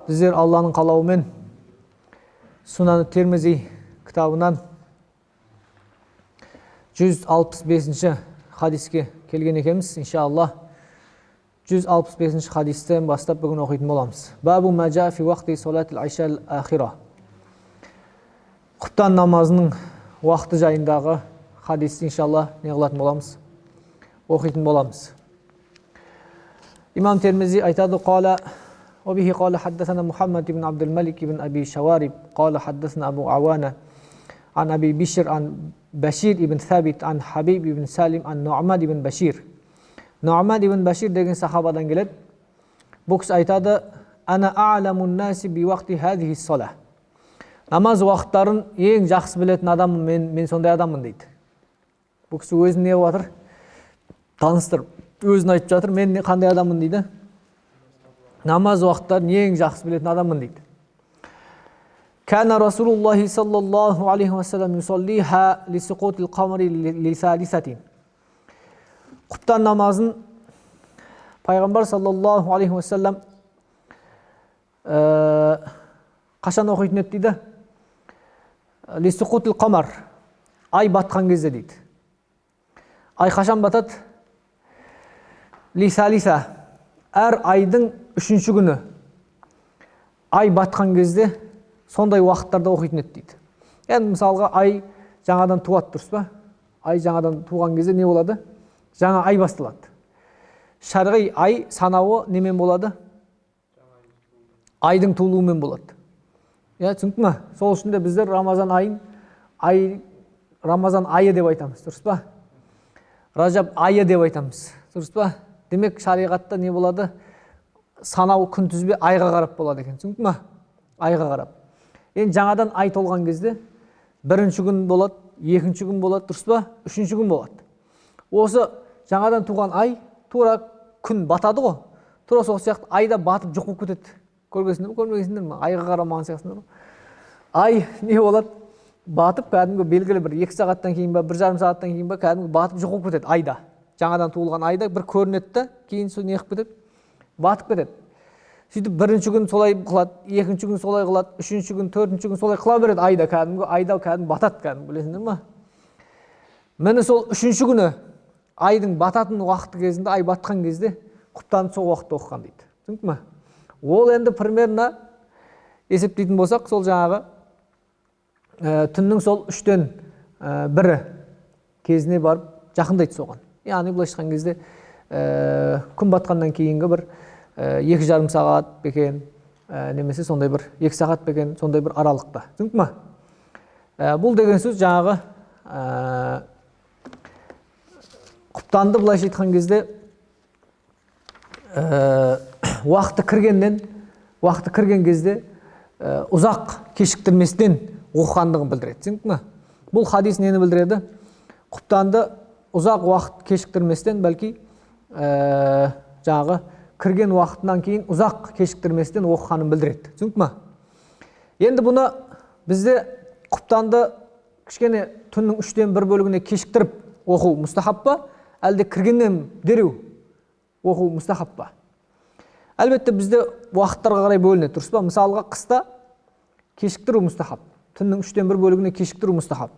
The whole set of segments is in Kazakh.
Bizler Allah'ın қалауымен Sunan Tirmizi kitabından 165 hadisке келген екенбіз. İnşallah 165 hadisten бастап бүгін оқитын боламыз. Бабу мәжа фи уақти солатил айшал ахира. Құптан намазының уақыты жайындағы хадисті иншалла не қылатын боламыз, оқитын боламыз. İmam Tirmizi айтады: قال وبه قال حدثنا محمد بن عبد الملك بن أبي شوارب قال حدثنا أبو عوانة عن أبي بشر عن بشير بن ثابت عن حبيب بن سالم عن نعمان بن بشير. Nu'man ibn Bashir деген сахабадан келеді. Бұл кісі айтады: "Ана а'ламун наси би вақти хазихи ссала." Намаз уақыттарын ең жақсы білетін адаммын, мен сондай адаммын дейді. Бұл кісі өзін не қылып жатыр? Таныстырып, өзін айтып жатыр, мен қандай адаммын дейді. Намаз уақыттарын ең жақсы білетін адаммын дейді. Кана Расулуллахи саллаллаху алейхи ва саллям юсаллиха ли суқутил қамари ли салисатин. Құптан намазын пайғамбар саллаллаху алейхи ва саллям қашан оқитын еді дейді? Ли суқутил қамар, ай батқан кезде дейді. Ай қашан батады? Ли салиса, әр айдың 3-ші күні ай батқан кезде сондай уақыттарда оқитын еді дейді. Яғни мысалға ай жаңадан туады, дұрыс па? Ай жаңадан туған кезде не болады? Жаңа ай басталады. Шарғи ай санауы немен болады? Айдың туылуымен болады. Түсінікті ме? Сол үшін де біздер Рамазан айы деп айтамыз, дұрыс па? Ражаб айы деп айтамыз, дұрыс па? Демек шариғатта не болады? Санау күнтізбе айға қарап болады екен, түсінікті ме? Айға қарап. Енді жаңадан ай толған кезде 1-ші күн болады, 2-ші күн болады, дұрыс па? 3-ші күн болады. Осы жаңадан туған ай тура күн батады ғой. Тура сол сияқты айда батып жоқ болып кетеді. Көргенсіңдер ме, көрмегенсіңдер ме? Айға қарамаған сияқтысыңдар ғой. Ай не болады? Батып кәдімгі белгілі бір 2 сағаттан кейін ба, 1,5 сағаттан кейін ба кәдімгі батып жоқ болып кетеді айда. Жаңадан туылған айда бір көрінеді, кейін сол не қылып кетеді? Батып кетеді. Сөйтіп 1-ші күн солай қылады, 2-ші күн солай қылады, 3-ші күн, 4-ші күн солай қыла береді айда кәдімгі батады кәдімгі, білесіңдер ме? Міне сол 3-ші күні айдың бататын уақыты кезінде, ай батқан кезде құптанды сол уақытта оқыған дейді. Түсінікті ме? Ол енді примерно есептейтін болсақ, сол жаңағы түннің сол 3-тен 1 кезіне барып жақындайды соған. Яғни былайша айтқан кезде күн батқаннан кейінгі бір 2,5 сағат бекен, немесе сондай бір 2 сағат бекен, сондай бір аралықта. Түсінікті ме? Бұл деген сөз жаңағы құптанды былайша айтқан кезде уақыты кірген кезде ұзақ кешіктірместен оқығандығын білдіреді. Түсінікті ме? Бұл хадис нені білдіреді? Құптанды ұзақ уақыт кешіктірместен, бәлки жаңағы кірген уақытынан кейін ұзақ кешіктірместен оқығанын білдіреді. Түсінікті ме? Енді бұны бізде құптанды кішкене түннің 3-тен 1 бөлігіне кешіктіріп оқу мұстахаб па, әлде кіргеннен дереу оқу мұстахаб па? Әлбетте бізде уақыттарға қарай бөлінеді, дұрыс па? Мысалға қыста кешіктіру мұстахаб, түннің 3-тен 1 бөлігіне кешіктіру мұстахаб.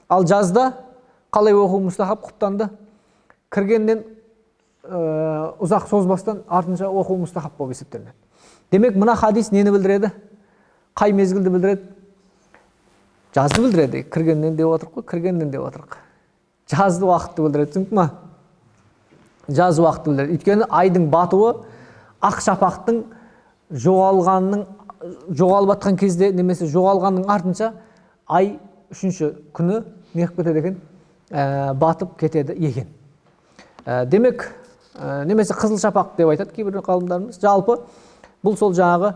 Ал жазда қалай оқу мұстахаб? Құптанды кіргеннен ұзақ созбастан артынша оқу мұстахаб болып есептелінеді. Демек мына хадис нені білдіреді? Қай мезгілді білдіреді? Жазды білдіреді. Кіргеннен деп отырық қой, кіргеннен деп отырық. Жазды уақытты білдіреді, түсінікті ме? Жаз уақытты білдіреді. Өйткені айдың батуы ақ шапақтың жоғалып жатқан кезде, немесе жоғалғанның артынша ай 3-ші күні не қылып кетеді екен? Батып кетеді екен. Демек, немесе қызыл шапақ деп айтады кейбір ғалымдарымыз. Жалпы бұл сол жаңағы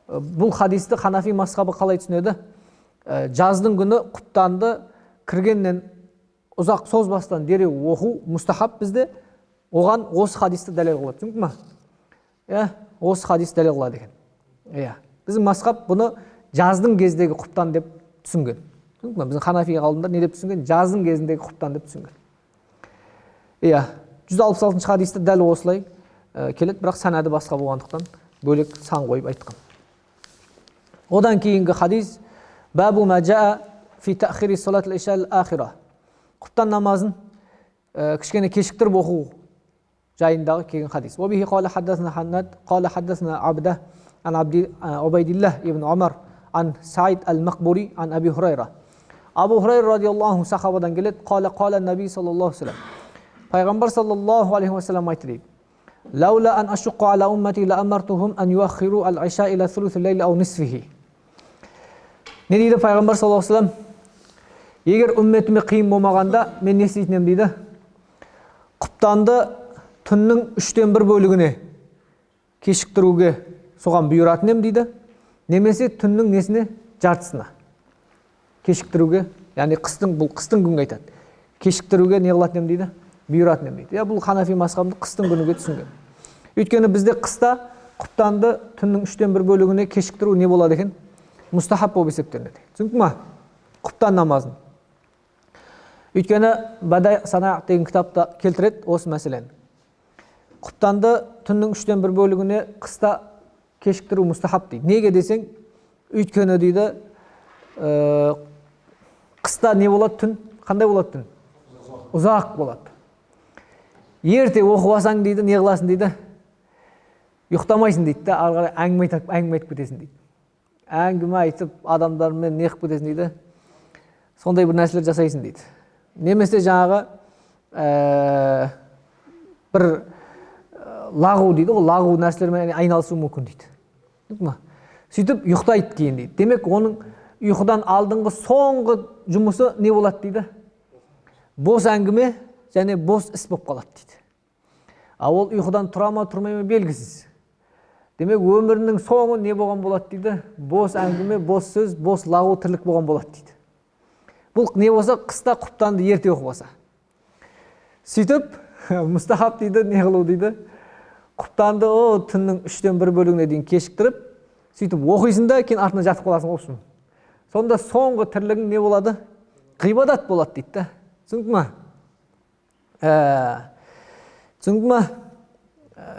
бұл хадисті Ханафи мазхабы қалай түсінеді? Жаздың күні құптанды кіргеннен ұзақ созбастан дереу оқу мұстахаб бізде. Оған осы хадисті дәлел қылады. Түсінікті ме? Осы хадис дәлел қылады екен. Біздің мазхаб бұны жаздың кездегі құптан деп түсінген. Түсінікті ме? Біздің Ханафи ғалымдар не деп түсінген? Жаздың кезіндегі құптан деп түсінген. 166 хадисті дәл осылай келеді, бірақ санады басқа болғандықтан бөлек сан қойып айтқан. Одан кейінгі хадис бабу ма жаа фи таъхири салат ал-иша ал-ахира. Құптан намазын кішкене кешіктіріп оқу жайындағы келген хадис. Уабихи қала хаддасна Ханнад, қала хаддасна Абда, ан Убайдиллах ибн Умар, ан Саид ал-Мақбури, ан Аби Хурайра. Абу Хурайра радиаллаху анху сахабадан келеді. Қала наби саллаллаху алейхи ва саллям. Пайғамбар саллаллаху алейхи ва саллям айтты дейді. Лаула ан ашуққа ала уммати ла амартухум ан юаххиру ал-иша иля сулусил лейли ау нисфихи. Не дейді Пайғамбар саллаллаху алейхи ва саллям? Егер үмметіме қиын болмағанда, мен не істейтінем дейді? Құптанды түннің 1/3 бөлігіне кешіктіруге соған бұйыратынем дейді. Немесе түннің несіне? Жартысына кешіктіруге, яғни бұл қыстың күнге айтады. Кешіктіруге не қылатынем дейді? Бұйыратынем дейді. Бұл Ханафи мазхабында қыстың күніге түсінген. Өйткені бізде қыста құптанды түннің 1/3 бөлігіне кешіктіру не болады екен? Мустахаб болып есептелінеді. Түсіндің ме? Құптан намазын. Өйткені Бадай Сана деген кітапта келтіреді осы мәселені. Құптанды түннің 1/3 бөлігіне қыста кешіктіру мустахаб дейді. Неге десең, өйткені дейді, қыста не болады түн? Қандай болады түн? Ұзақ болады. Ерте оқып алсаң дейді, не қыласың дейді? Ұйықтамайсың дейді да, ары қарай әңгіме айтып кетесің дейді. Әңгіме айтып, адамдармен не қылып кетесің дейді. Сондай бір нәрселер жасайсың дейді. Немесе жаңағы бір лағу дейді, ол лағу нәрселермен айналысу мүмкін дейді. Сөйтіп ұйықтайды кейін дейді. Демек, оның ұйқыдан алдыңғы соңғы жұмысы не болады дейді? Бос әңгіме және бос іс болып қалады дейді. Ол ұйқыдан тұра ма тұрмай ма белгісіз. Демек, өмірінің соңы не болған болады дейді? Бос әңгіме, бос сөз, бос лағу тірлік болған болады дейді. Бұл не болса, қыста құптанды ерте оқып алса. Сөйтіп, мустахаб дейді, не қылу дейді? Құптанды түннің 1/3 бөлігіне дейін кешіктіріп, сөйтіп оқисың да, кейін артына жатып қаласың опсын. Сонда соңғы тірлігің не болады? Ғибадат болады дейді. Түсіндің ме? Түсіндің ме?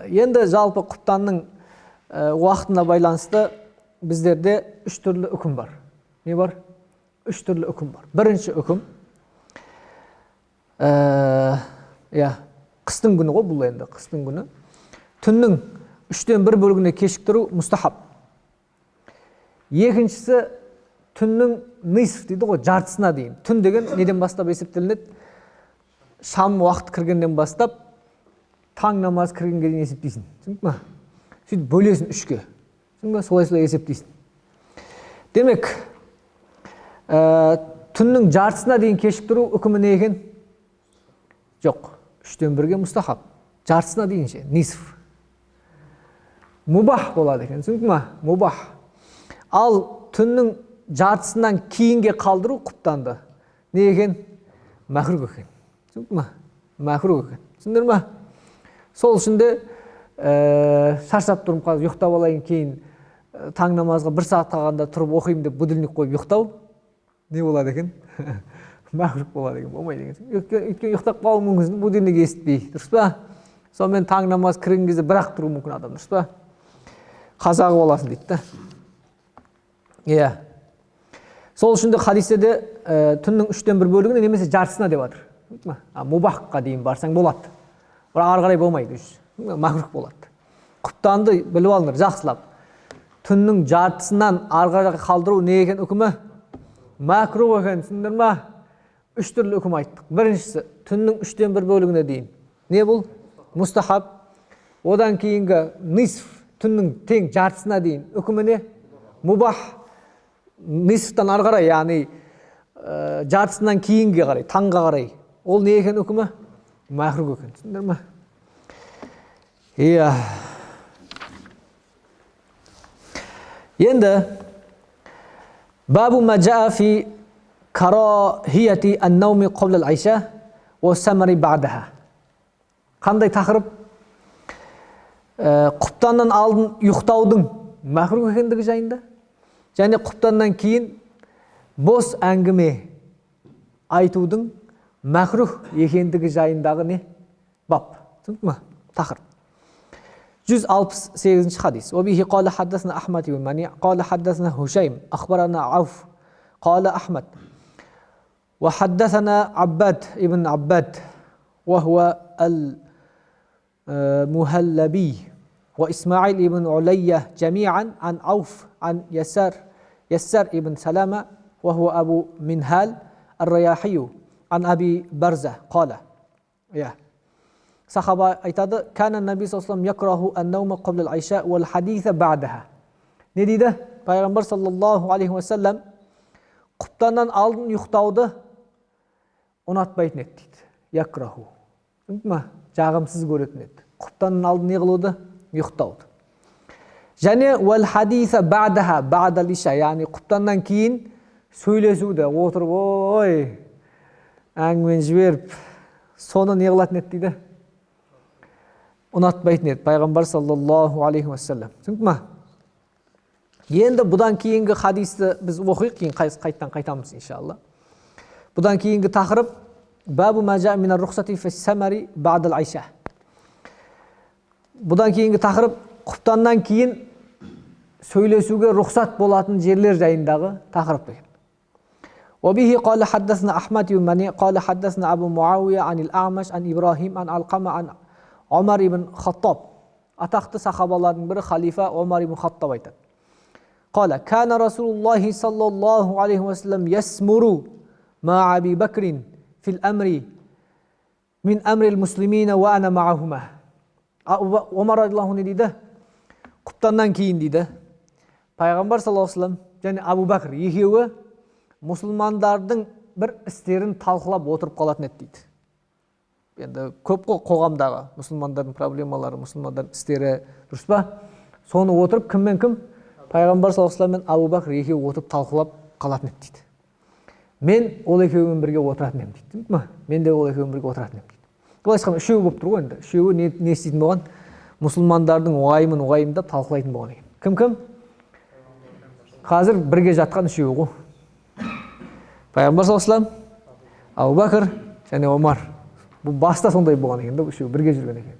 Енді жалпы құптанның уақытына байланысты біздерде 3 түрлі үкім бар. Не бар? 3 түрлі үкім бар. Бірінші үкім, қыстың күні ғой бұл енді, қыстың күні. Түннің 1/3 бөлігіне кешіктіру мустахаб. Екіншісі, түннің нисф дейді ғой, жартысына дейін. Түн деген неден бастап есептелінеді? Шам уақыт кіргеннен бастап, таң намаз кіргенге дейін есептейсің. Түсіндің ме? Сөйтіп бөлесің 3-ке. Түсіндің ме? Солай есептейсің. Демек, түннің жартысына дейін кешіктіру үкімі не екен? Жоқ, 3/3-ге мустахаб. Жартысына дейін ше, нисф. Мубах болады екен, түсіндің ме? Мубах. Ал түннің жартысынан кейінге қалдыру құптанды. Не екен? Мәкрух екен. Түсіндің ме? Мәкрух екен. Түсіндір ме? Сол үшін де шаршап тұрып қазір ұйықтап алайын, кейін таң намазға 1 сағат қалғанда тұрып оқимын деп будильник қойып ұйықтау не болады екен? Мәкрух болады екен, болмайды екен. Өйткені ұйықтап қалу мүмкін, будильник естітпей, дұрыс па? Сонымен таң намаз кірген кезде бірақ тұру мүмкін адам, дұрыс па? Қазағы боласың дейді да. Иә. Сол үшін де хадисте де түннің 1/3 бөлігіне немесе жартысына деп жатыр. Мубахқа дейін барсаң болады. Бірақ ары қарай болмайды. Мәкрух болады. Құптанды біліп алыңдар, жақсылап. Түннің жартысынан ары қарай қалдыру не екен үкімі? Мәкрух екен, түсіндіңдер ме? 3 түрлі үкім айттық. Біріншісі, түннің 1/3 бөлігіне дейін. Не бұл? Мустахаб. Одан кейінгі нисф, түннің тең жартысына дейін үкімі не? Мубах. Нисфтан ары қарай, яғни жартысынан кейінге қарай, таңға қарай. Ол не екен үкімі? Мәкрух екен, түсіндіңдер ме? Иә. Енді бабу ма жаа фи карахияти ан-науми қабла ал-иша ва самари бa'даха. Қандай тақырып? Құптаннан алдын ұйықтаудың мәкрух екендігі жайында, және құптаннан кейін бос әңгіме айтудың мәкрух екендігі жайындағы не? Бап. Түсіндің ме? Тақырып. 168 حديث. وبه قال حدثنا أحمد بن منيع قال حدثنا هشيم أخبرنا عوف قال أحمد وحدثنا عباد ابن عباد وهو المهلبي وإسماعيل ابن علية جميعا عن عوف عن يسار ابن سلامة وهو أبو منهال الرياحي عن أبي برزة قال Сахаба айтады, «Кәна Наби саллаллаху якраху ан-наума қабла ал-айша вал хадиса ба'даха». Не дейді? Пайғамбар саллаллаху алейхи ва саллям құптаннан алдын ұйықтауды ұнатпайтын еді дейді. Якраху. Түсінді ме? Жағымсыз көретін еді. Құптаннан алдын не қылуды? Ұйықтауды. Және вал хадиса ба'даха, ба'дал иша, яғни құптаннан кейін сөйлесуді, отырып, ой, әңгімен жіберіп, соны не қылатын еді дейді? Ұнатпайтын еді пайғамбар саллаллаху алейхи ва саллям. Түсінді ме? Енді бұдан кейінгі хадисті біз оқиық, кейін қайттан қайтамыз иншалла. Бұдан кейінгі тақырып бабу мажа минар рухсати фи самари ба'дал айша. Бұдан кейінгі тақырып құптаннан кейін сөйлесуге рұқсат болатын жерлер жайындағы тақырып екен. وبه قال حدثنا أحمد بن منيع قال حدثنا أبو معاوية عن الأعمش عن إبراهيم عن علقمة عن عمر بن خطاب. Атақты сахабалардың бірі халифа Омар ибн Хаттаб айтады. قال كان رسول الله صلى الله عليه وسلم يسمر مع أبي بكر في الأمر من أمر المسلمين وأنا معهما. Омар радиаллаху анху дейді, құптаннан кейін дейді, пайғамбар саллаллаху алейхи ва саллям және Абу Бәкір екеуі мұсылмандардың бір істерін талқылап отырып қалатын еді дейді. Енді көп қой қоғамдағы мұсылмандардың проблемалары, мұсылмандардың істері, дұрыс па? Соны отырып кіммен кім? Пайғамбар саллаллаху алейхи ва саллям мен Абу Бәкір екеуі отырып талқылап қалатын еді дейді. Мен ол екеуімен бірге отыратын едім дейді. Мен де ол екеуімен бірге отыратын едім дейді. Былай айтқанда үшеуі болып тұр ғой енді. Үшеуі не істейтін болған? Мұсылмандардың уайымдап талқылайтын болған екен. Кім? Қазір бірге жатқан үшеуі ғой. Пайғамбар саллаллаху алейхи ва саллям, Абу Бәкір және Омар. Бұл баста сондай болған екен, үшеуі бірге жүрген екен.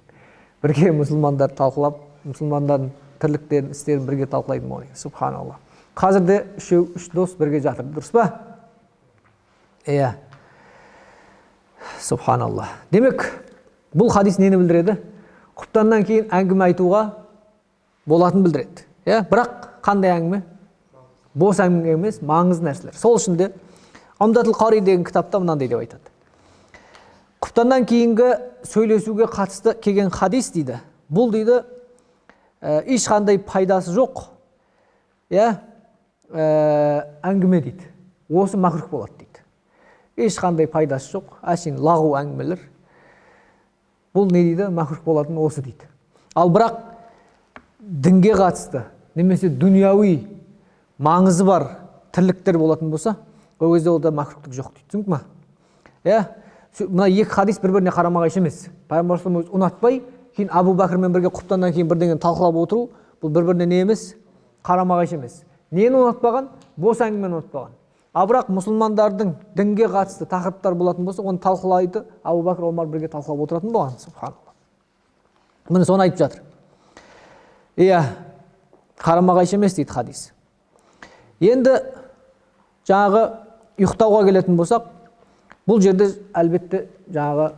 Бірге мұсылмандар талқылап, мұсылмандардың тірліктерін, істерін бірге талқылайтын болған екен. Субханаллах. Қазір де үш дос бірге жатыр, дұрыс па? Иә. Субханаллах. Демек, бұл хадис нені білдіреді? Құптаннан кейін әңгіме айтуға болатын білдіреді. Бірақ қандай әңгіме? Бос әңгіме емес, маңызды нәрселер. Сол үшін де Умдатул Қари деген кітапта мынандай деп айтады. Құптаннан кейінгі сөйлесуге қатысты келген хадис дейді. Бұл дейді, ешқандай пайдасы жоқ. Әңгіме дейді. Осы макрух болады дейді. Ешқандай пайдасы жоқ. Әшейін лағу әңгімелер. Бұл не дейді? Макрух болатын осы дейді. Ал бірақ дінге қатысты, немесе дүнияуи маңызы бар тірліктер болатын болса, ол кезде олда макрухтық жоқ дейді. Түсіндің ме? Мына екі хадис бір-біріне қарама-қайшы емес. Пайғамбар саллаллаху алейхи ва саллям ұнатпай, кейін Абу Бәкірмен бірге құптаннан кейін бірдеңені талқылап отыру, бұл бір-біріне не емес? Қарама-қайшы емес. Нені ұнатпаған? Бос әңгімені ұнатпаған. Ал бірақ мұсылмандардың дінге қатысты тақырыптар болатын болса, оны талқылайды, Абу Бәкір, Омар бірге талқылап отыратын болған. Субханаллах. Міне соны айтып жатыр. Қарама-қайшы емес дейді хадис. Енді жаңағы ұйықтауға келетін болсақ, бұл жерде әлбетте жаңағы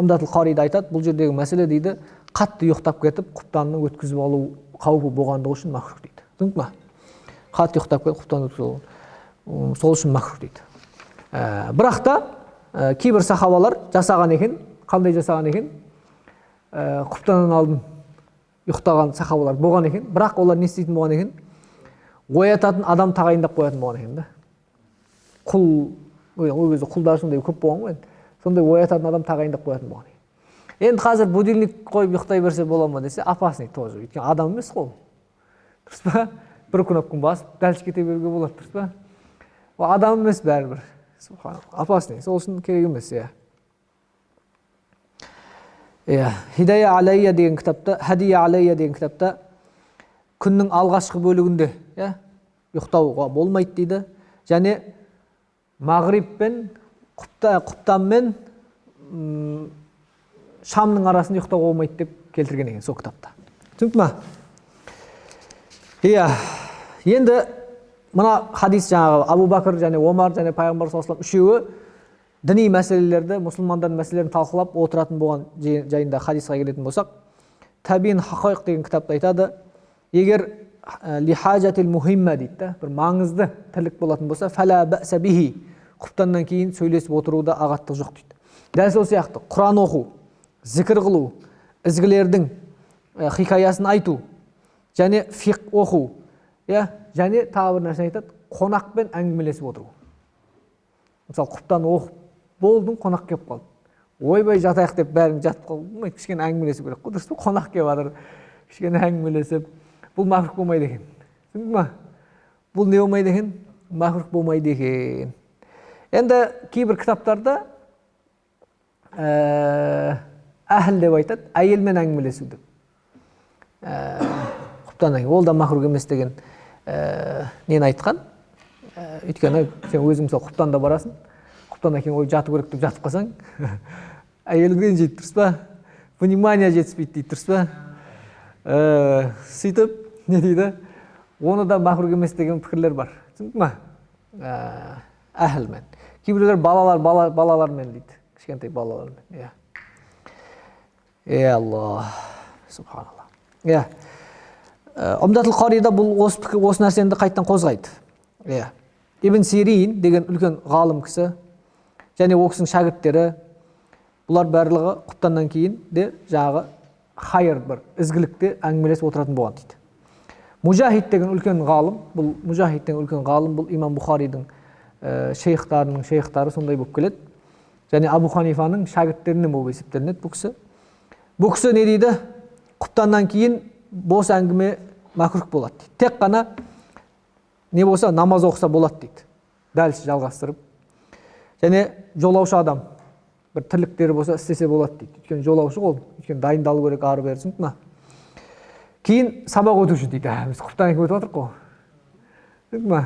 Умдатул Қарида айтады, бұл жердегі мәселе дейді, қатты ұйықтап кетіп, құптанны өткізіп алу қаупі болғандығы үшін макрух дейді. Түсіндің ме? Қатты ұйықтап кетіп, құптанны өткізіп алу, сол үшін макрух дейді. Бірақ та кейбір сахабалар жасаған екен, қандай жасаған екен? Құптаннан алдын ұйықтаған сахабалар болған екен, бірақ олар не істейтін болған екен? Оятатын адам тағайындап қоятын болған екен да. Құл, ол кезде құлдар сондай көп болған ғой. Сондай оятатын адам тағайындап қоятын болған екен. Енді қазір будильник қойып ұйықтай берсе бола ма десе, опасный тоже. Өйткені адам емес қой. Дұрыс па? Бір кнопканы басып, дәлше кете беруге болады, дұрыс па? Ол адам емес бәрібір. Опасный. Сол үшін керек емес, Хидая алейя деген кітапта, Хадия алейя деген кітапта күннің алғашқы бөлігінде ұйықтауға болмайды дейді. Және мағриб пен құптан мен шамның арасында ұйықтауға болмайды деп келтірген екен сол кітапта. түсінікті ма? Иә, енді мына хадис жаңағы Абу Бәкір және Омар және пайғамбар саллаллаху алейхи ва саллям үшеуі діни мәселелерді, мұсылмандардың мәселелерін талқылап отыратын болған жайында хадисқа келетін болсақ, Табин Хақайқ деген кітапта айтады, егер лихажатил мухимма дейді, бір маңызды тірлік болатын болса, фәлә бәсә бихи, құптаннан кейін сөйлесіп отыруда ағаттық жоқ дейді. Дәл сол сияқты Құран оқу, зікір қылу, ізгілердің хикаясын айту және фиқ оқу, және тағы бір нәрсе айтады, қонақпен әңгімелесіп отыру. Мысалы, құптан оқып болдың, қонақ келіп қалды. Ойбай жатайық деп бәрін жатып қалды, кішкене әңгімелесу керек қой, дұрыс па? Қонақ келіп жатыр, кішкене әңгімелесіп, бұл мақрух болмайды екен. Түсіндің ма? Бұл не болмайды екен? Мақрух болмайды екен. Енді кейбір кітаптарда әхіл деп айтады, әйелмен әңгімелесу деп. Құптан ол да мақрух емес деген нені айтқан. Өйткені сен өзің мысалы құптанда барасың, құптанда кейін ой жату керек деп жатып қалсаң, әйеліңден жейді, дұрыс па? Внимание жетіспейді дейді, дұрыс па? Сөйтіп, не дейді? Оны да мақрух емес деген пікірлер бар. Түсіндің ма? Әхілмен. Кейбіреулер балалармен дейді. Кішкентай балалармен. Алла, субханалла. Умдатул Қарида бұл осы нәрсені қайттан қозғайды. Ибн Сирин деген үлкен ғалым кісі және ол кісінің шәкірттері, бұлар барлығы құптаннан кейін де жағы хайыр бір ізгілікте әңгімелесіп отыратын болған дейді. Мужахид деген үлкен ғалым, бұл имам Бұхаридің шейхтары сондай болып келеді. Және Абу Ханифаның шәкірттерінен болып есептелінеді бұл кісі. Бұл кісі не дейді? Құптаннан кейін бос әңгіме мәкрух болады дейді. Тек қана не болса намаз оқыса болады дейді. Дәл жалғастырып. Және жолаушы адам бір тірліктері болса істесе болады дейді. Өйткені жолаушы ғой, өйткені дайындалу керек ары бері, түсіндің ме? Кейін сабақ өтуші дейді. Біз құптаннан кейін өтіп отырық қой. Түсіндің ме?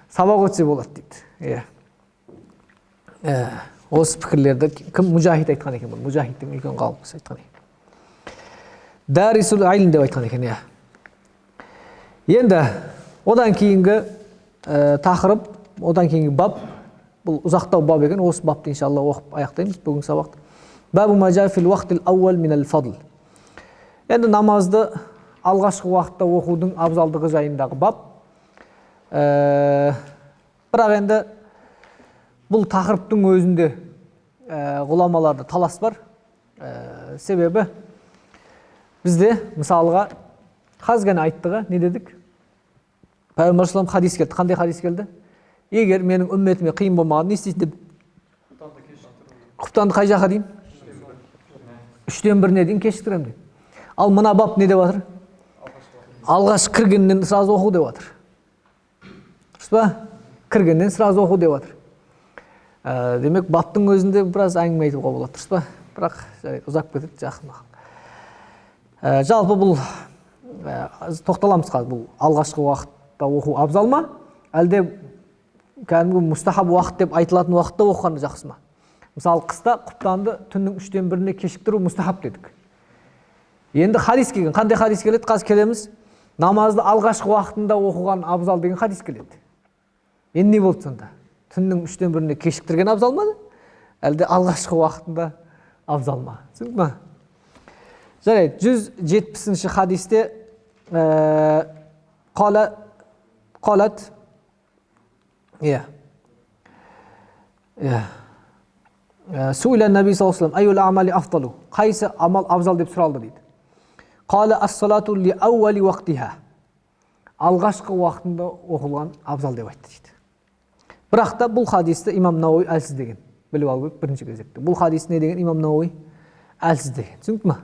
Сабақ өтсе болады дейді. Осы пікірлерді кім Мужахид айтқан екен бұл? Мужахидтің үлкен ғалым кісі айтқан екен. Дарисул Айлм деп айтқан екен. Енді одан кейінгі тақырып, одан кейінгі бап, бұл ұзақтау бап екен. Осы бапты иншалла оқып аяқтаймыз бүгінгі сабақта. Бабу ма жа фил уақтил аувал минал фадл. Енді намазды алғашқы уақытта оқудың абзалдығы жайындағы бап. Бірақ енді бұл тақырыптың өзінде ғұламаларда талас бар. Себебі бізде мысалға қазгәне айттыға не дедік? Пайғамбар салам хадис келді. Қандай хадис келді? Егер менің үмметіме қиын болмаған, не істейсің деп? Құптанды қай жаққа дейін? 3-1 дейін кешіктірем дейін. Ал мына бап не деп жатыр? Алғаш кіргеннен сразу оқу деп жатыр. Дұрыс па? Кіргеннен сразу оқу деп жатыр. Демек, баптың өзінде біраз әңгіме айтуға болады, дұрыс па? Бірақ ұзап кетеді, жақын мақал. Жалпы бұл тоқталамыз қазір, бұл алғашқы уақытта оқу абзал ма? Әлде кәдімгі мұстахаб уақыт деп айтылатын уақытта оқығаны жақсы ма? Мысалы, қыста құптанды түннің 3-1 кешіктіру мұстахаб дедік. Енді хадис келген, қандай хадис келеді? Қазір келеміз. Намазды алғашқы уақытында оқыған абзал деген хадис келеді. Енді не болды сонда? Түннің 3-1 кешіктірген абзал ма? Әлде алғашқы уақытында абзал ма? Түсіндің ме? Жарайды, 170-ші хадисте қалат Суиля Наби саллаллаху алейхи ва саллям айул амали афдалу. Қайсы амал абзал деп сұралды дейді. Қала ас-салату ли ауали уақтиха. Алғашқы уақытында оқылған абзал деп айтты дейді. Бірақ та бұл хадисті имам Науи әлсіз деген. Біліп алу керек бірінші кезекте. Бұл хадис не деген? Имам Науи әлсіз деген. Түсіндің ме?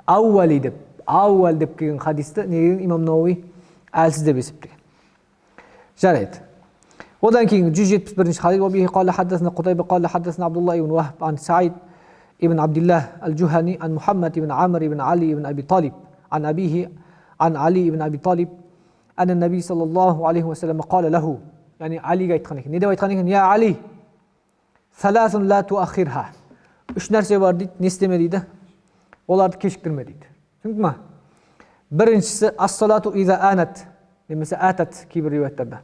Ауали деп, ауал деп келген хадисті не деген? Имам Науи әлсіз деп есептеген. Жарайды. Одан кейін 171-ші хадис وبه قال حدثنا قتيبة قال حدثنا عبد الله بن وهب عن سعيد ابن عبد الله الجهني عن محمد بن عمرو بن علي بن أبي طالب عن أبيه عن علي بن أبي طالب أن النبي صلى الله عليه وسلم قال له يعني علي айтқан екен. Не деп айтқан екен? Я Али, ثلاث لا تؤخرها. Үш нәрсе бар дейді, не істеме дейді? Оларды кешіктірме дейді. Түсіндің ме? Біріншісі ас-салату иза анат, немесе атат кейбір риуаяттарда.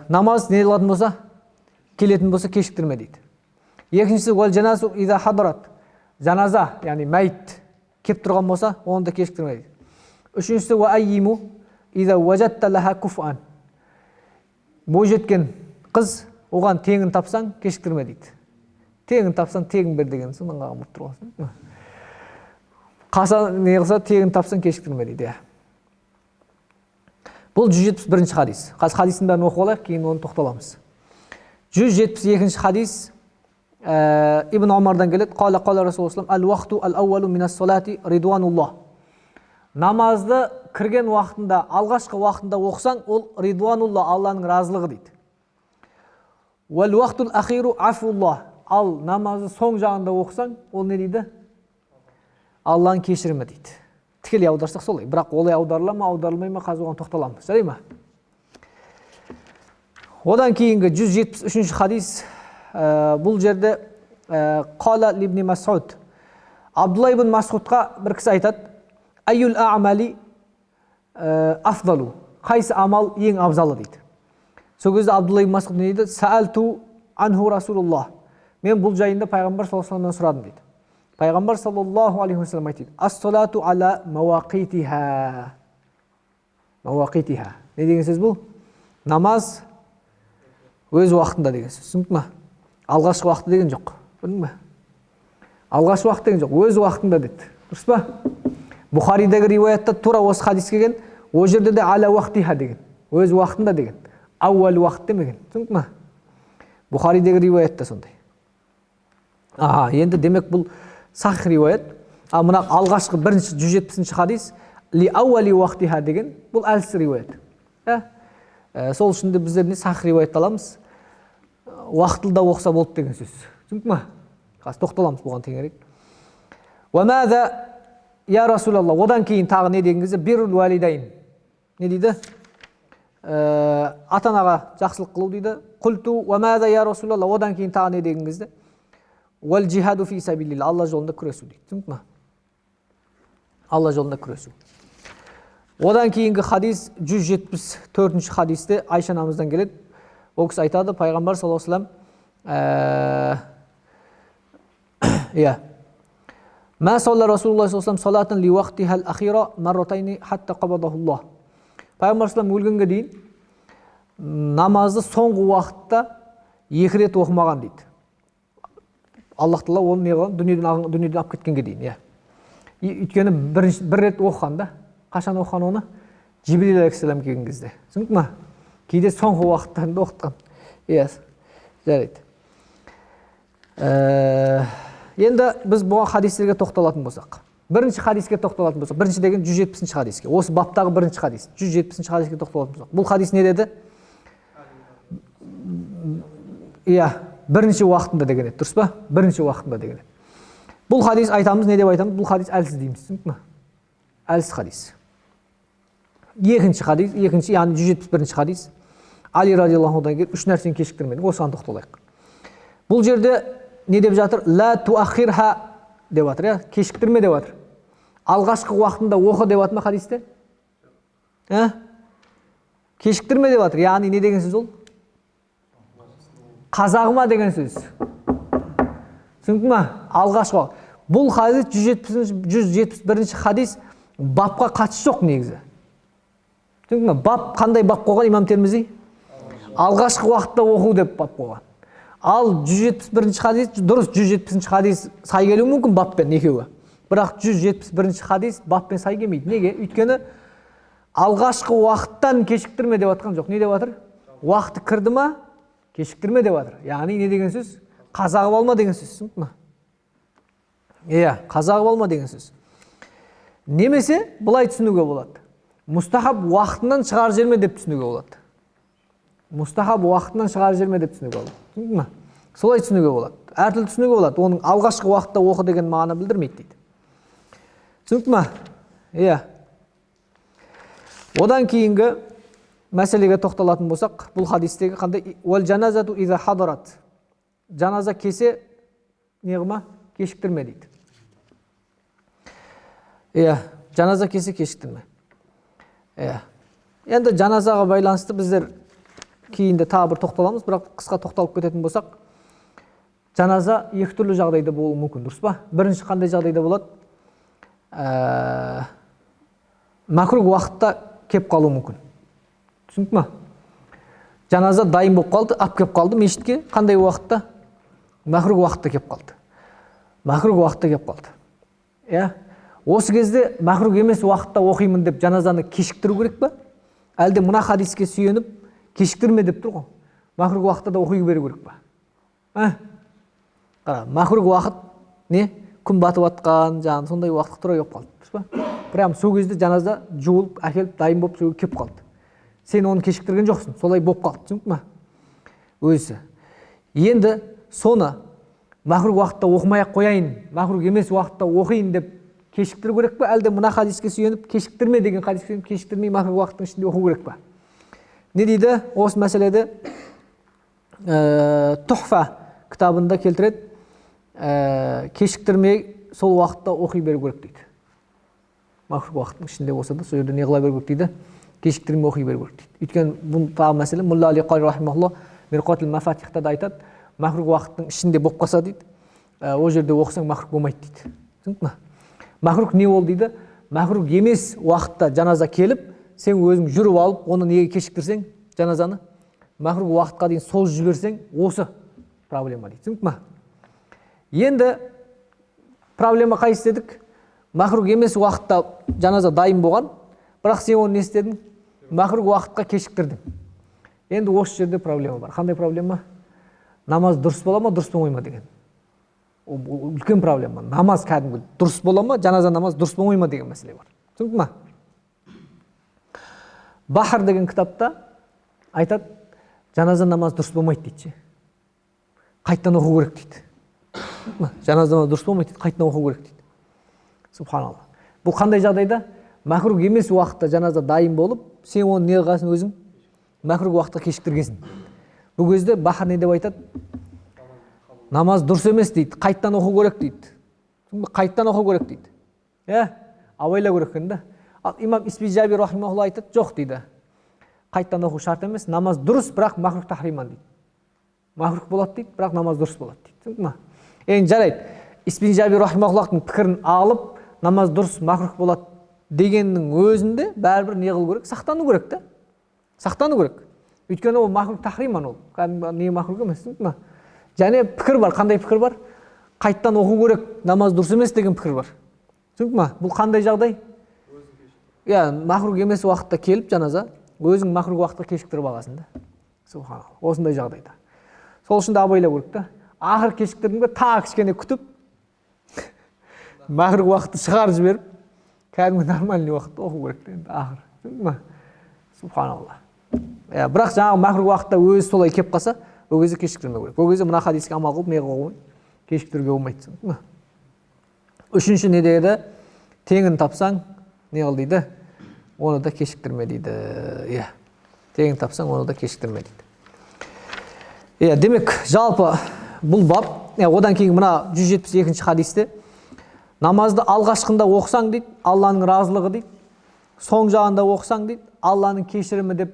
Намаз не қылатын болса, келетін болса кешіктірме дейді. Екіншісі уәл жаназу иза хадарат, жаназа, яғни мәйіт кеп тұрған болса, оны да кешіктірме дейді. Үшіншісі уа айиму иза уажатта лаха куфан, бойжеткен қыз оған теңін тапсаң кешіктірме дейді. Тегін тапсаң тегін бер деген соның қағымып тұрғансың. Қаса не қылса тегін тапсаң кешіктірме дейді. Бұл 171 хадис. Қазір хадистің бәрін оқып алайық, кейін оны тоқталамыз. 172 хадис Ибн Омардан келеді. Қала Расулullah ал-уақту ал-ауалу минас-салати ридуануллах. Намазды кірген уақытында, алғашқы уақытында оқысаң, ол ридуануллах, Алланың разылығы дейді. Уал-уақтул ахиру афуллах. Ал намазды соң жағында оқысаң, ол не дейді? Алланың кешірімі дейді. Тікелей аударсақ солай. Бірақ олай аударыла ма, аударылмай ма, қазір оған тоқталамыз. Жарай ма? Одан кейінгі 173 хадис, бұл жерде Қала ибн Мас'уд. Абдулла ибн Мас'удқа бір кісі айтады: Айюл а'мали афдалу. Қайсы амал ең абзалы дейді. Сол кезде Абдулла ибн Мас'уд не дейді? Саалту анху Расулуллах. Мен бұл жайында пайғамбар саллаллаху алейхи вассаламнан сұрадым дейді. Пайғамбар саллаллаху алейхи вассалам айтады: Ас-салату ала мауақитиха. Мауақитиха. Не деген сөз бұл? Намаз өз уақытында деген сөз. Түсіндің ме? Алғашқы уақыты деген жоқ. Білдің ме? Алғашқы уақыт деген жоқ, өз уақытында деді. Дұрыс па? Бұхаридегі риуаятта тура осы хадис келген, о жерде де ала уақтиха деген. Өз уақытында деген. Ауал уақыт демеген. Түсіндің ме? Бұхаридегі риуаятта сондай. Енді демек бұл сахих риуаят. Мына алғашқы бірінші 170 хадис ли ауали уақтиха деген бұл әлсіз риуаят. Сол үшін де біздер не сахих риуаят аламыз. Уақытылда оқса болды деген сөз. Түсіндің ме? Қазір тоқталамыз бұған теңерек. Ва маза я Расулаллах. Одан кейін тағы не деген кезде биррул валидайн. Не дейді? Ата-анаға жақсылық қылу дейді. Құлту ва маза я Расулаллах. Одан кейін тағы не деген кезде уәл джихаду фи сабилилла. Алла жолында күресу дейді. Түсіндің ме? Алла жолында күресу. Одан кейінгі хадис 174 хадисте Айша анамыздан келеді. Ол кісі айтады, пайғамбар саллаллаху алейхи вассалам Ма салла Расулуллах саллаллаху алейхи вассалам салатын ли уақтиха ал-ахира марратайни хатта қабадахуллах. Пайғамбар саллаллаху алейхи өлгенге дейін намазды соңғы уақытта 2 рет оқымаған дейді. Аллах Тағала оны не қылған? Дүниеден алып кеткенге дейін. Өйткені бір рет оқыған да. Қашан оқыған оны? Жибрил алейхиссалам келген кезде. Түсіндің ме? Кейде соңғы уақыттарында оқытқан. Жарайды. Енді біз бұған хадистерге тоқталатын болсақ. Бірінші хадиске тоқталатын болсақ. Бірінші деген 170 хадиске. Осы баптағы бірінші хадис. 170 хадиске тоқталатын болсақ. Бұл хадис не деді? Бірінші уақытында деген еді. Дұрыс па? Бірінші уақытында деген еді. Бұл хадис айтамыз, не деп айтамыз? Бұл хадис әлсіз дейміз. Түсіндің ме? Әлсіз хадис. Екінші хадис, яғни 171 хадис. Али радиаллаху анхудан келіп, 3 нәрсені кешіктірмеді. Осыған тоқталайық. Бұл жерде не деп жатыр? Ла туахирха деп жатыр, кешіктірме деп жатыр. Алғашқы уақытында оқы деп жатыр ма хадисте? Кешіктірме деп жатыр. Яғни не деген сөз ол? Қазағыма деген сөз. Түсіндің ме? Алғашқы уақыт. Бұл хадис 171 хадис бапқа қатысы жоқ негізі. Түсіндің ме? Бап қандай бап қойған имам Термизи? Алғашқы уақытта оқу деп бап қойған. Ал 171 хадис, дұрыс 170 хадис сай келуі мүмкін баппен екеуі. Бірақ 171 хадис баппен сай келмейді. Неге? Өйткені алғашқы уақыттан кешіктірме деп жатқан жоқ. Не деп жатыр? Уақыты кірді ма? Кешіктірме деп жатыр. Яғни не деген сөз? Қазағып алма деген сөз. Түсіндің ме? Қазағып алма деген сөз. Немесе бұлай түсінуге болады. Мустахаб уақытынан шығарып жіберме деп түсінуге болады. Мустахаб уақытынан шығарып жіберме деп түсінуге болады. Түсіндің ме? Солай түсінуге болады. Әртүрлі түсінуге болады. Оның алғашқы уақытта оқы деген мағына білдірмейді дейді. Түсіндің ме? Одан кейінгі мәселеге тоқталатын болсақ, бұл хадистегі қандай? Уәл жаназату иза хадарат. Жаназа кесе не қылма? Кешіктірме дейді. жаназа келсе кешіктірме. Енді жаназаға байланысты біздер кейінде тағы бір тоқталамыз, бірақ қысқа тоқталып кететін болсақ, жаназа екі түрлі жағдайда болуы мүмкін, дұрыс па? Бірінші қандай жағдайда болады? Макрух уақытта кеп қалуы мүмкін. Түсіндің ме? Жаназа дайын болып қалды, ап кеп қалды мешітке, қандай уақытта? Макрух уақытта кеп қалды. Макрух уақытта кеп қалды. Осы кезде макрух емес уақытта оқимын деп жаназаны кешіктіру керек па? Әлде мына хадиске сүйеніп кешіктірме деп тұр ғой. Макрух уақытта да оқи беру керек па? Макрух уақыт не? Күн батып атқан, жаңағы сондай уақытқа тура келіп қалды, дұрыс па? Прям сол кезде жаназа жуылып, әкеліп, дайын болып сөйге кеп қалды. Сен оны кешіктірген жоқсың, солай болып қалды, түсіндің ме? Өзі. Енді соны макрух уақытта оқымай-ақ қояйын, макрух емес уақытта оқиын деп кешіктіру керек па? Әлде мына хадиске сүйеніп кешіктірме деген хадиске сүйеніп кешіктірмей макрух уақыттың ішінде оқу керек па? Не дейді? Осы мәселеде Тухфа кітабында келтіреді. Кешіктірмей сол уақытта оқи беру керек дейді. Макрух уақыттың ішінде болса да, сол жерде не қыла беру керек дейді? Кешіктірмей оқи беру керек дейді. Өйткені бұл тағы мәселе Мулла Али Қали рахимахуллах Мирқатул Мафатихта да айтады, макрух уақыттың ішінде болып қалса дейді, ол жерде оқысаң макрух болмайды дейді. Түсіндің ме? Макрух не ол дейді? Макрух емес уақытта жаназа келіп, сен өзің жүріп алып, оны неге кешіктірсең, жаназаны макрух уақытқа дейін созып жіберсең, осы проблема дейді. Түсіндің ме? Енді проблема қайсы дедік? Макрух емес уақытта жаназа дайын болған, бірақ сен оны не істедің? Макрух уақытқа кешіктірдің. Енді осы жерде проблема бар. Қандай проблема? Намаз дұрыс бола ма, дұрыс болмай ма деген. Ол үлкен проблема. Намаз кәдімгі дұрыс бола ма, жаназа намаз дұрыс болмай ма деген мәселе бар. Түсіндің ме? Бахар деген кітапта айтады, жаназа намаз дұрыс болмайды дейді. Қайттан оқу керек дейді. Жаназа намаз дұрыс болмайды дейді, қайттан оқу керек дейді. Субханалла. Бұл қандай жағдайда? Макрух емес уақытта жаназа дайын болып, сен оны не қылғансың өзің? Макрух уақытқа кешіктіргенсің. Бұл кезде Бахар не деп айтады? Намаз дұрыс емес дейді, қайттан оқу керек дейді. Қайттан оқу керек дейді. Абайла керек екен да. Ал имам Исбижаби рахимахулла айтады, жоқ дейді. Қайттан оқу шарт емес, намаз дұрыс, бірақ макрух тахриман дейді. Макрух болады дейді, бірақ намаз дұрыс болады дейді. Түсіндің ме? Енді жарайды. Исбижаби рахимахуллахтың пікірін алып, намаз дұрыс, макрух болады дегеннің өзінде бәрібір не қылу керек? Сақтану керек та. Сақтану керек. Өйткені ол макрух тахриман ол. Не макрух емес, түсіндің ме? Және пікір бар, қандай пікір бар? Қайттан оқу керек, намаз дұрыс емес деген пікір бар. Түсіндің ме? Бұл қандай жағдай? Макрух емес уақытта келіп жаназа, өзің макрух уақытта кешіктіріп аласың да. Субханалла. Осындай жағдайда. Сол үшін де абайлау керек та. Ақыр кешіктірдің бе, тағы кішкене күтіп, макрух уақытты шығарып жіберіп, кәдімгі нормальный уақытта оқу керек та енді ақыр. Түсіндің ме? Субханалла. Бірақ жаңағы макрух уақытта өзі солай кеп қалса, ол кезде кешіктірмеу керек. Ол кезде мына хадиске амал қылып, не қылуға кешіктіруге болмайды. Түсіндің ме? Үшінші не дейді? Теңін тапсаң, не қыл дейді? Оны да кешіктірме дейді. Теңін тапсаң, оны да кешіктірме дейді. Демек, жалпы бұл бап, одан кейін мына 172-ші хадисте намазды алғашқында оқысаң дейді, Алланың разылығы дейді. Соң жағында оқысаң дейді, Алланың кешірімі деп,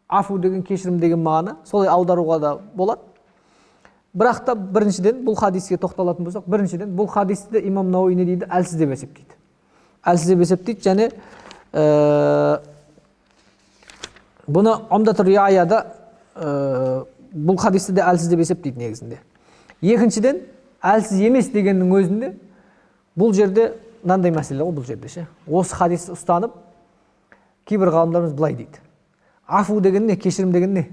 афу деген кешірім деген мағына, солай аударуға да болады. Бірақ та біріншіден бұл хадиске тоқталатын болсақ, біріншіден бұл хадисті имам Науи не дейді? Әлсіз деп есептейді. Әлсіз деп есептейді, және бұны Умдатур Риаяда бұл хадисті де әлсіз деп есептейді негізінде. Екіншіден, әлсіз емес дегеннің өзінде бұл жерде мынандай мәселе ғой, бұл жерде ше. Осы хадисті ұстанып, кейбір ғалымдарымыз былай дейді. Афу деген не, кешірім деген не?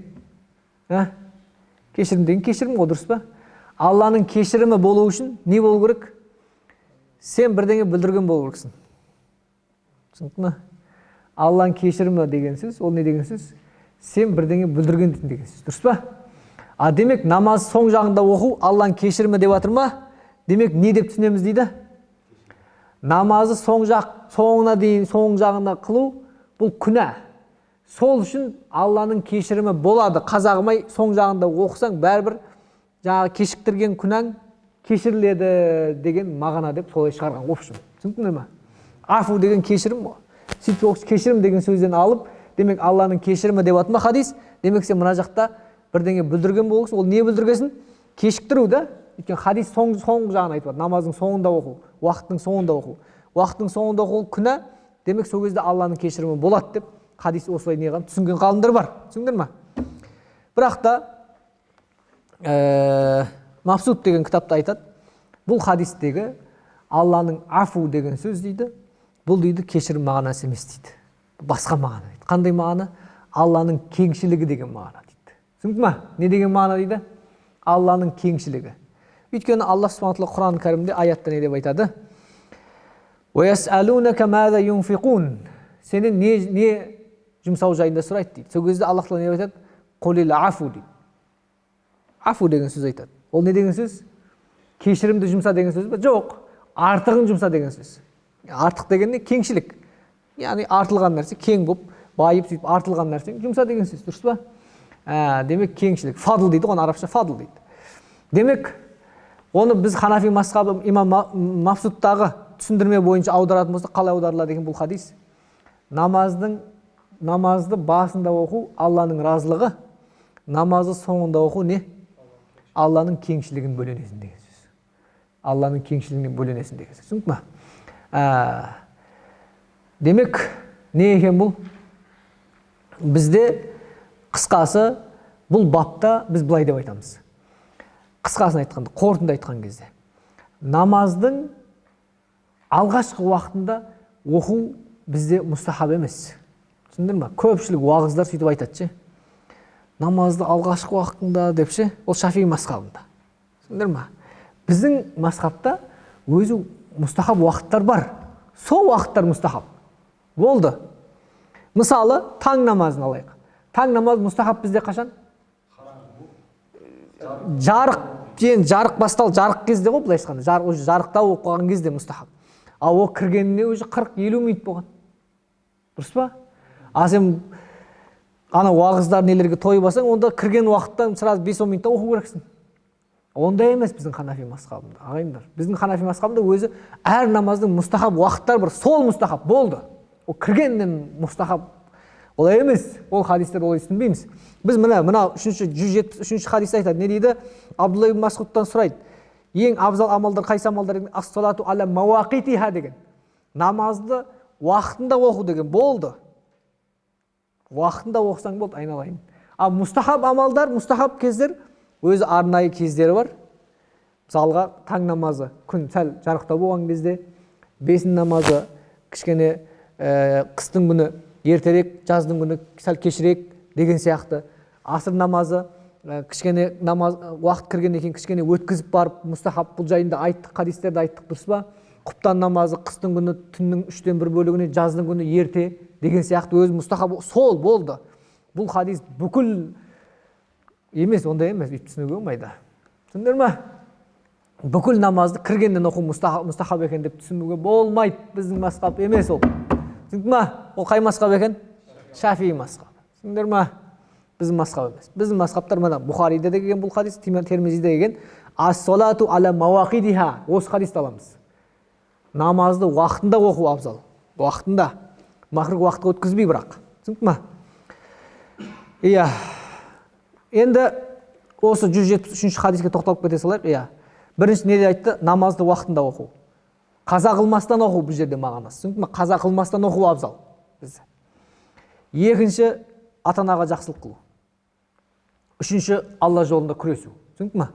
Кешірім деген кешірім ғой, дұрыс па? Алланың кешірімі болу үшін не болу керек? Сен бірдеңе білдірген болу керексің. Түсіндің ме? Алланың кешірімі деген сөз, ол не деген сөз? Сен бірдеңе білдірген деген сөз, дұрыс па? Демек, намаз соң жағында оқу Алланың кешірімі деп жатыр ма? Демек, не деп түсінеміз дейді? Намазы соңына дейін соң жағында қылу бұл күнә. Сол үшін Алланың кешірімі болады. Қазағымай соң жағында оқысаң, бәрібір жаңағы кешіктірген күнәң кешіріледі деген мағына деп солай шығарған. Түсіндің ме? Афу деген кешірім ғой. Сөйтіп кешірім деген сөзден алып, демек Алланың кешірімі деп атма хадис. Демек сен мына жақта бірдеңе бүлдірген болғысың. Ол не бүлдіргесін? Кешіктіру да. Өйткені хадис соңғы жағын айтып жатыр. Намаздың соңында оқу, уақыттың соңында оқу. Уақыттың соңында оқу күнә, демек сол кезде Алланың кешірімі болады деп хадис осылай неған түсінген ғалымдар бар. Түсіндіңдер ме? Бірақ та Мабсут деген кітапта айтады, бұл хадистегі Алланың афу деген сөз дейді. Бұл дейді кешірім мағынасы емес дейді. Басқа мағына дейді. Қандай мағына? Алланың кеңшілігі деген мағына дейді. Түсіндің ме? Не деген мағына дейді? Алланың кеңшілігі. Өйткені Алла Субхану тағала Құран кәрімде аятта не деп айтады? Сенен не жұмсау жайында сұрайды дейді. Сол кезде Аллах тағала не айтады? Құлил афу дейді. Афу деген сөз айтады. Ол не деген сөз? Кешірімді жұмса деген сөз бе? Жоқ. Артығын жұмса деген сөз. Артық деген не? Кеңшілік. Яғни артылған нәрсе кең болып, байып сөйтіп артылған нәрсе жұмса деген сөз. Дұрыс па? Демек кеңшілік. Фадл дейді, оны арабша фадл дейді. Демек оны біз Ханафи мазхабы имам Мабсуттағы түсіндірме бойынша аударатын болсақ, қалай аударылады екен бұл хадис? Намазды басында оқу Алланың разылығы, намазды соңында оқу не? Алланың кеңшілігін бөленесің деген сөз. Алланың кеңшілігінен бөленесің деген сөз. Түсіндің ме? Демек, не екен бұл? Бізде қысқасы бұл бапта біз былай деп айтамыз. Қысқасын айтқанда, қорытынды айтқан кезде. Намаздың алғашқы уақытында оқу бізде мұстахаб емес. Түсіндіңдер ме? Көпшілік уағыздар сөйтіп айтады ше. Намазды алғашқы уақытында деп ше, ол Шафии мазхабында. Түсіндіңдер ме? Біздің мазхабта өзі мұстахаб уақыттар бар. Сол уақыттар мұстахаб. Болды. Мысалы, таң намазын алайық. Таң намаз мұстахаб бізде қашан? Жарық бастал, жарық кезде ғой, былай айтқанда. Жарықта оқыған кезде мұстахаб. Ал ол кіргеніне өзі 40-50 минут болған. Дұрыс па? Сен ана уағыздар нелерге тойып алсаң, онда кірген уақыттан сразу 5-10 минутта оқу керексің. Ондай емес біздің Ханафи мазхабында, ағайындар. Біздің Ханафи мазхабында өзі әр намаздың мұстахаб уақыттар бар. Сол мұстахаб болды. Ол кіргеннен мұстахаб олай емес. Ол хадистер олай түсінбейміз. Біз мына 173 хадисте айтады. Не дейді? Абдулла ибн Масғудтан сұрайды. Ең абзал амалдар қайсы амалдар? Ас-салату аля мауақитиха деген. Намазды уақытында оқу деген болды. Уақытында оқысаң болды, айналайын. Ал мұстахаб амалдар, мұстахаб кездер өзі арнайы кездері бар. Мысалға таң намазы күн сәл жарықтау болған кезде, бесін намазы кішкене қыстың күні ертерек, жаздың күні сәл кешірек деген сияқты. Асыр намазы кішкене намаз уақыт кіргеннен кейін кішкене өткізіп барып мұстахаб бұл жайында айттық, хадистерде айттық, дұрыс па? Құптан намазы қыстың күні түннің 3/1 бөлігіне, жаздың күні ерте деген сияқты өзі мұстахаб сол болды. Бұл хадис бүкіл емес, ондай емес, өйтіп түсінуге болмайды. Түсіндіңдер ме? Бүкіл намазды кіргеннен оқу мұстахаб екен деп түсінуге болмайды. Біздің мазхаб емес ол. Түсіндің ме? Ол қай мазхаб екен? Шафии мазхаб. Түсіндіңдер ме? Біздің мазхаб емес. Біздің мазхабтар мына Бухариде деген бұл хадис, Термизиде деген ас-салату аля мауақитиха. Осы хадисті аламыз. Намазды уақытында оқу абзал. Уақытында. Мақрық уақытқа өткізбей бірақ. Түсіндің ме? Иә. Енді осы 173 хадиске тоқталып кете салайық. Иә. Бірінші неде айтты? Намазды уақытында оқу. Қаза қылмастан оқу бұл жерде мағынасы. Түсіндің ме? Қаза қылмастан оқу абзал. Екінші ата-анаға жақсылық қылу. Үшінші Алла жолында күресу. Түсіндің ме?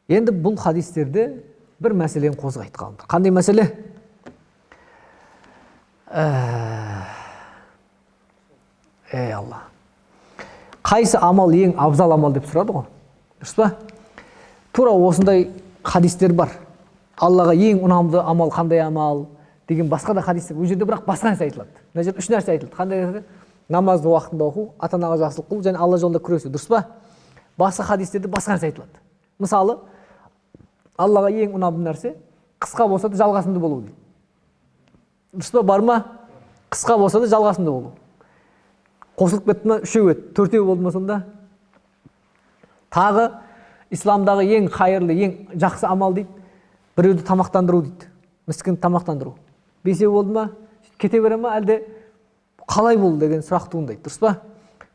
Енді бұл хадистерде бір мәселені қозғайды ғалымдар. Қандай мәселе? Алла. Қайсы амал ең абзал амал деп сұрады ғой. Дұрыс па? Тура осындай хадистер бар. Аллаға ең ұнамды амал қандай амал деген басқа да хадистер. Бұл жерде бірақ басқа нәрсе айтылады. Мына жерде 3 нәрсе айтылды. Қандай нәрсе? Намазды уақытында оқу, ата-анаға жақсылық қылу және Алла жолында күресу. Дұрыс па? Басқа хадистерде басқа нәрсе айтылады. Мысалы, Аллаға ең ұнамды нәрсе қысқа болса да жалғасымды болу дейді. Дұрыс па? Бар ма? Қысқа болса да жалғасымды болу. Қосылып кетті ме? 3-еу өтті. 4-еу болды ма сонда? Тағы исламдағы ең қайырлы, ең жақсы амал дейді. Біреуді тамақтандыру дейді. Міскінді тамақтандыру. бесеу болды ма, кете бере ма, әлде қалай болды деген сұрақ туындайды, дұрыс па?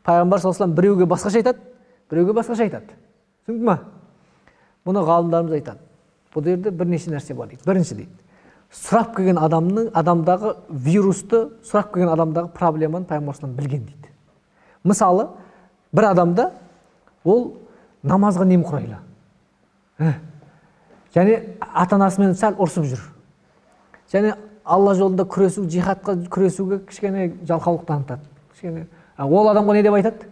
Пайғамбар саллаллаху алейхи біреуге басқаша айтады, біреуге басқаша айтады. Түсінді ма? Бұны ғалымдарымыз айтады. Бұл жерде бірнеше нәрсе бар дейді. Бірінші дейді, сұрап келген адамдағы вирусты, сұрап келген адамдағы проблеманы пайғамбар саллаллаху алейхи білген дейді. Мысалы, бір адамда ол намазға немқұрайлы. Және ата-анасымен сәл ұрсып жүр. Және Алла жолында күресу, жихадқа күресуге кішкене жалқаулық танытады. Ол адамға не деп айтады?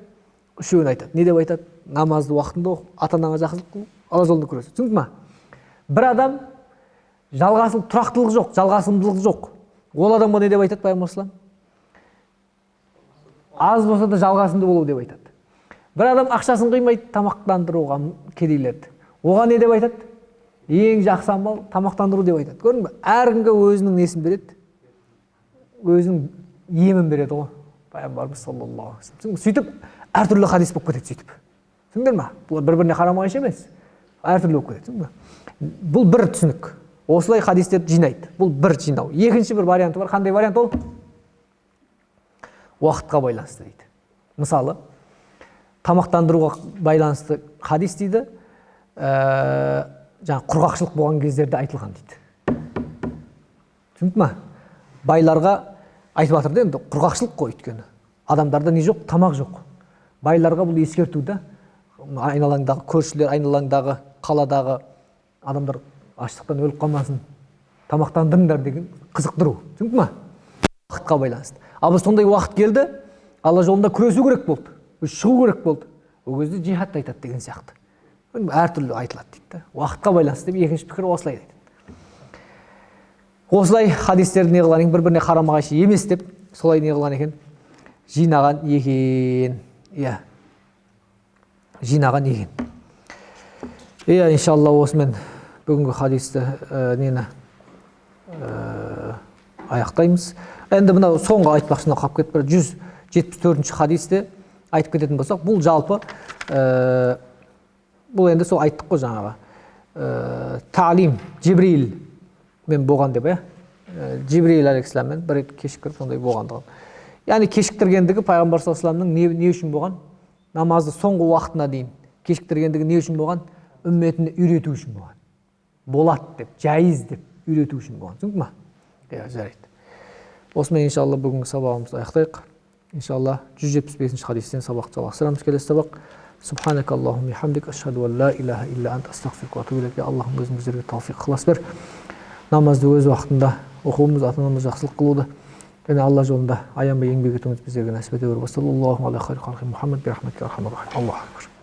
Үшеуін айтады. Не деп айтады? Намазды уақытында оқы, ата-анаға жақсылық қыл, Алла жолында күресу. Түсіндің ме? Бір адам тұрақтылық жоқ, жалғасымдылық жоқ. Ол адамға не деп айтады пайғамбар саллаллаху алейхи? Аз болса да жалғасымды болу деп айтады. Бір адам ақшасын қимайды тамақтандыруға кедейлерді. Оған не деп айтады? Ең жақсы амал тамақтандыру деп айтады. Көрдің бе? Әркімге өзінің несін береді, өзінің емін береді ғой. Пайғамбарымыз саллаллаху алейхи вассалам. Сөйтіп әртүрлі хадис болып кетеді сөйтіп. Түсіңдер ме? Бұлар бір-біріне қарама-қайшы емес. Әртүрлі болып кетеді. Бұл бір түсінік. Осылай хадистерді жинайды. Бұл бір жинау. Екінші бір варианты бар. Қандай вариант ол? Уақытқа байланысты дейді. Мысалы, тамақтандыруға байланысты хадис дейді, жаңа құрғақшылық болған кездерде айтылған дейді. Түсінді ме? Байларға айтып жатыр енді құрғақшылық қой өйткені. Адамдарда не жоқ? Тамақ жоқ. Байларға бұл ескертуді, айналаңдағы көршілер, айналаңдағы қаладағы адамдар аштықтан өліп қалмасын, тамақтандырыңдар деген қызықтыру. Түсінді ме? Уақытқа байланысты. Ал сондай уақыт келді, Алла жолында күресу керек болды, шығу керек болды. Ол кезде жихадты айтады деген сияқты. Әртүрлі айтылады дейді. Уақытқа байланысты деп екінші пікір осылай айтады. Осылай хадистерді не қылған екен, бір-біріне қарама-қайшы емес деп, солай не қылған екен? Жинаған екен. Иә. Жинаған екен. Иә, иншалла осымен бүгінгі хадисті аяқтаймыз. Енді мына соңғы айтпақшына қалып кетіп бір 174-ші хадисте айтып кететін болсақ, бұл жалпы бұл енді сол айттық қой жаңағы. Ta'lim Жибрил мен болған деп, Жибрил алейхиссаламмен бір рет кешіктіріп сондай болғандығын. Яғни кешіктіргендігі пайғамбар саллаллаху алейхи вассаламның не үшін болған? Намазды соңғы уақытына дейін кешіктіргендігі не үшін болған? Үмметіне үйрету үшін болған. Болады деп, жайыз деп үйрету үшін болған. Түсіндің ме? Иә, жарайды. Осымен иншалла бүгінгі сабағымызды аяқтайық. Иншалла 175-ші хадистен сабақты жалғастырамыз келесі сабақ. Субханак Аллахумма хамдик ашхаду ан ла илаха илля анта астағфирука ва атубу илейк. Аллахым өзің біздерге тауфиқ ықылас бер. Намазды өз уақытында оқуымыз, ата-анамыз жақсылық қылуды және Алла жолында аянбай еңбек етуіміз біздерге нәсіп ете бер. Саллаллаху алейхи ва саллям Мұхаммад би рахматика архамар рахим. Аллаху акбар.